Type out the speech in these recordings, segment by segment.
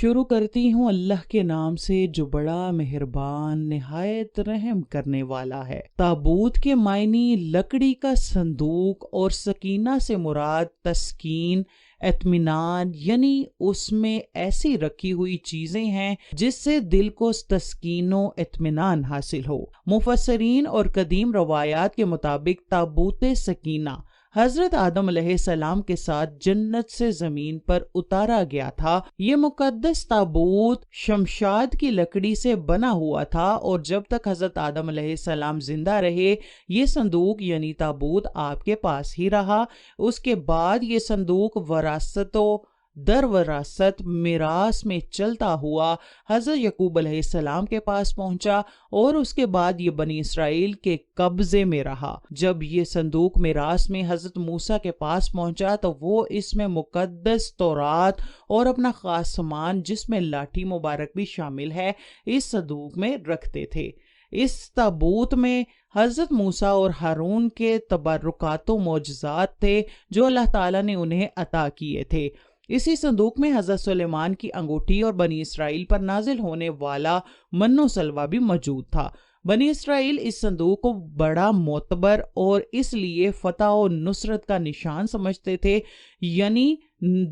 شروع کرتی ہوں اللہ کے نام سے جو بڑا مہربان نہایت رحم کرنے والا ہے۔ تابوت کے معنی لکڑی کا صندوق اور سکینہ سے مراد تسکین، اطمینان، یعنی اس میں ایسی رکھی ہوئی چیزیں ہیں جس سے دل کو تسکین و اطمینان حاصل ہو۔ مفسرین اور قدیم روایات کے مطابق تابوت سکینہ حضرت آدم علیہ السلام کے ساتھ جنت سے زمین پر اتارا گیا تھا۔ یہ مقدس تابوت شمشاد کی لکڑی سے بنا ہوا تھا اور جب تک حضرت آدم علیہ السلام زندہ رہے یہ صندوق یعنی تابوت آپ کے پاس ہی رہا۔ اس کے بعد یہ صندوق وراثت و در وراثت میراث میں چلتا ہوا حضرت یعقوب علیہ السلام کے پاس پہنچا اور اس کے بعد یہ بنی اسرائیل کے قبضے میں رہا۔ جب یہ صندوق میراث میں حضرت موسیٰ کے پاس پہنچا تو وہ اس میں مقدس تورات اور اپنا خاص سامان جس میں لاٹھی مبارک بھی شامل ہے اس صندوق میں رکھتے تھے۔ اس تابوت میں حضرت موسیٰ اور ہارون کے تبرکات و معجزات تھے جو اللہ تعالیٰ نے انہیں عطا کیے تھے۔ اسی صندوق میں حضرت سلیمان کی انگوٹھی اور بنی اسرائیل پر نازل ہونے والا من و سلوہ بھی موجود تھا۔ بنی اسرائیل اس صندوق کو بڑا معتبر اور اس لیے فتح و نصرت کا نشان سمجھتے تھے، یعنی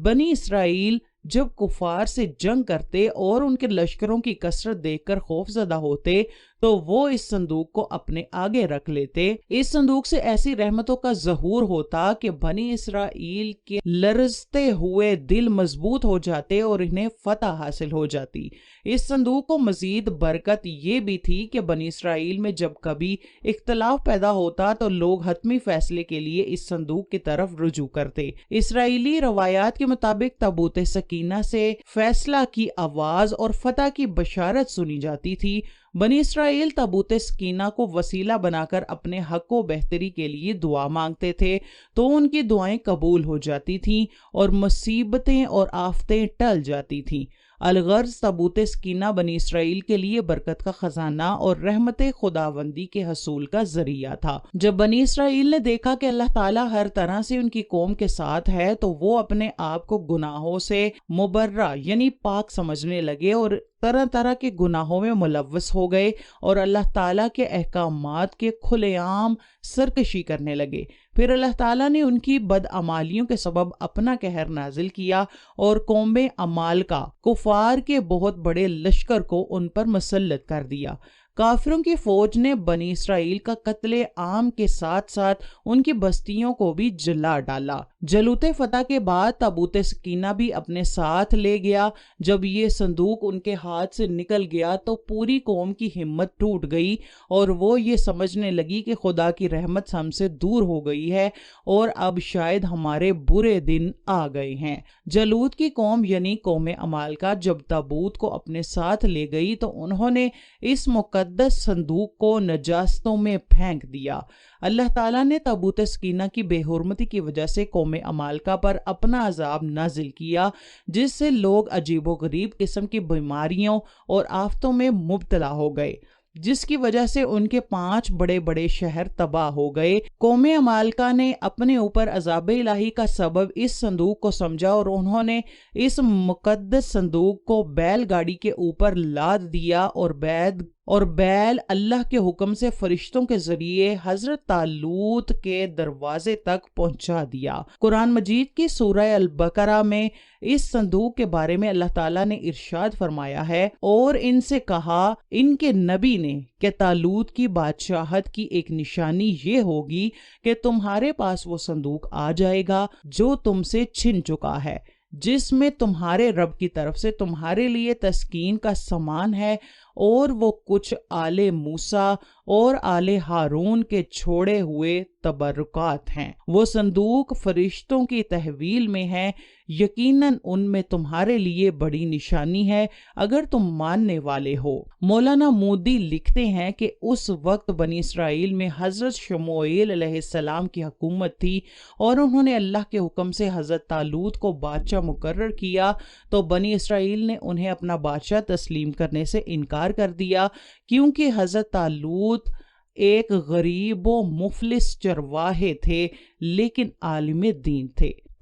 بنی اسرائیل جب کفار سے جنگ کرتے اور ان کے لشکروں کی کثرت دیکھ کر خوف زدہ ہوتے تو وہ اس صندوق کو اپنے آگے رکھ لیتے۔ اس صندوق سے ایسی رحمتوں کا ظہور ہوتا کہ بنی اسرائیل کے لرزتے ہوئے دل مضبوط ہو جاتے اور انہیں فتح حاصل ہو جاتی۔ اس صندوق کو مزید برکت یہ بھی تھی کہ بنی اسرائیل میں جب کبھی اختلاف پیدا ہوتا تو لوگ حتمی فیصلے کے لیے اس صندوق کی طرف رجوع کرتے۔ اسرائیلی روایات کے مطابق تابوت سکینہ سے فیصلہ کی آواز اور فتح کی بشارت سنی جاتی تھی۔ بنی اسرائیل تابوت سکینہ کو وسیلہ بنا کر اپنے حق و بہتری کے لیے دعا مانگتے تھے تو ان کی دعائیں قبول ہو جاتی تھیں اور مصیبتیں اور آفتیں ٹل جاتی تھیں۔ الغرض تابوت سکینہ بنی اسرائیل کے لیے برکت کا خزانہ اور رحمت خداوندی کے حصول کا ذریعہ تھا۔ جب بنی اسرائیل نے دیکھا کہ اللہ تعالیٰ ہر طرح سے ان کی قوم کے ساتھ ہے تو وہ اپنے آپ کو گناہوں سے مبرہ یعنی پاک سمجھنے لگے اور طرح طرح کے گناہوں میں ملوث ہو گئے اور اللہ تعالیٰ کے احکامات کے کھلے عام سرکشی کرنے لگے۔ پھر اللہ تعالیٰ نے ان کی بدعمالیوں کے سبب اپنا قہر نازل کیا اور قوم عمالقہ کفار کے بہت بڑے لشکر کو ان پر مسلط کر دیا۔ کافروں کی فوج نے بنی اسرائیل کا قتل عام کے ساتھ ساتھ ان کی بستیوں کو بھی جلا ڈالا۔ جلوت فتح کے بعد تابوت سکینہ بھی اپنے ساتھ لے گیا۔ جب یہ صندوق ان کے ہاتھ سے نکل گیا تو پوری قوم کی ہمت ٹوٹ گئی اور وہ یہ سمجھنے لگی کہ خدا کی رحمت ہم سے دور ہو گئی ہے اور اب شاید ہمارے برے دن آ گئے ہیں۔ جلوت کی قوم یعنی قوم عمالقہ جب تابوت کو اپنے ساتھ لے گئی تو انہوں نے اس مقدس صندوق کو نجاستوں میں پھینک دیا۔ اللہ تعالیٰ نے تابوت سکینہ کی بے حرمتی کی وجہ سے قوم عمالقہ پر اپنا عذاب نازل کیا جس سے لوگ عجیب و غریب قسم کی بیماریوں اور آفتوں میں مبتلا ہو گئے، جس کی وجہ سے ان کے 5 بڑے بڑے شہر تباہ ہو گئے۔ قوم عمالقہ نے اپنے اوپر عذاب الہی کا سبب اس صندوق کو سمجھا اور انہوں نے اس مقدس صندوق کو بیل گاڑی کے اوپر لاد دیا اور بیل اللہ کے حکم سے فرشتوں کے ذریعے حضرت طالوت کے دروازے تک پہنچا دیا۔ قرآن مجید کی سورہ البقرہ میں اس صندوق کے بارے میں اللہ تعالیٰ نے ارشاد فرمایا ہے، اور ان سے کہا ان کے نبی نے کہ طالوت کی بادشاہت کی ایک نشانی یہ ہوگی کہ تمہارے پاس وہ صندوق آ جائے گا جو تم سے چھن چکا ہے، جس میں تمہارے رب کی طرف سے تمہارے لیے تسکین کا سامان ہے، اور وہ کچھ آل موسیٰ اور آل ہارون کے چھوڑے ہوئے تبرکات ہیں۔ وہ صندوق فرشتوں کی تحویل میں ہے، یقیناً ان میں تمہارے لیے بڑی نشانی ہے اگر تم ماننے والے ہو۔ مولانا مودی لکھتے ہیں کہ اس وقت بنی اسرائیل میں حضرت شموئیل علیہ السلام کی حکومت تھی اور انہوں نے اللہ کے حکم سے حضرت طالوت کو بادشاہ مقرر کیا تو بنی اسرائیل نے انہیں اپنا بادشاہ تسلیم کرنے سے انکار کر دیا، کیونکہ حضرت طالوت ایک غریب و مفلس چرواہے تھے لیکن عالم دین تھے۔